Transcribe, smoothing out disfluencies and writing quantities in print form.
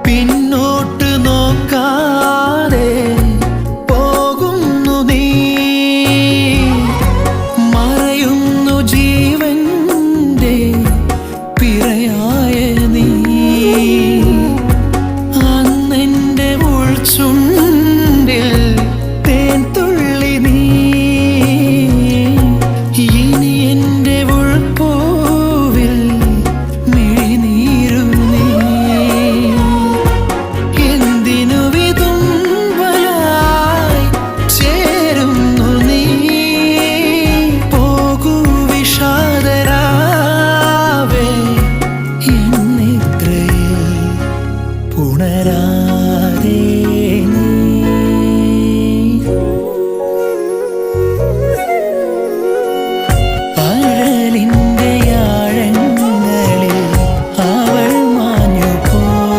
പിന്നോട്ട് നോക്കാതെ പോകുന്നു നീ, മറയുന്നു ജീവന്റെ പിറയായ നീ. അന്നെന്റെ ഉൾച്ചുണ്ടിൽ തേൻ തുള്ളി നീ, ഇനി എന്റെ ഉൾപ്പൂവിൽ മിഴിനീരു നീ. എന്തിനു വിതുമ്പലായി ചേരുന്നു നീ, പോകൂ വിഷാദരാവേ എന്നിത്രയിൽ പുണരാ.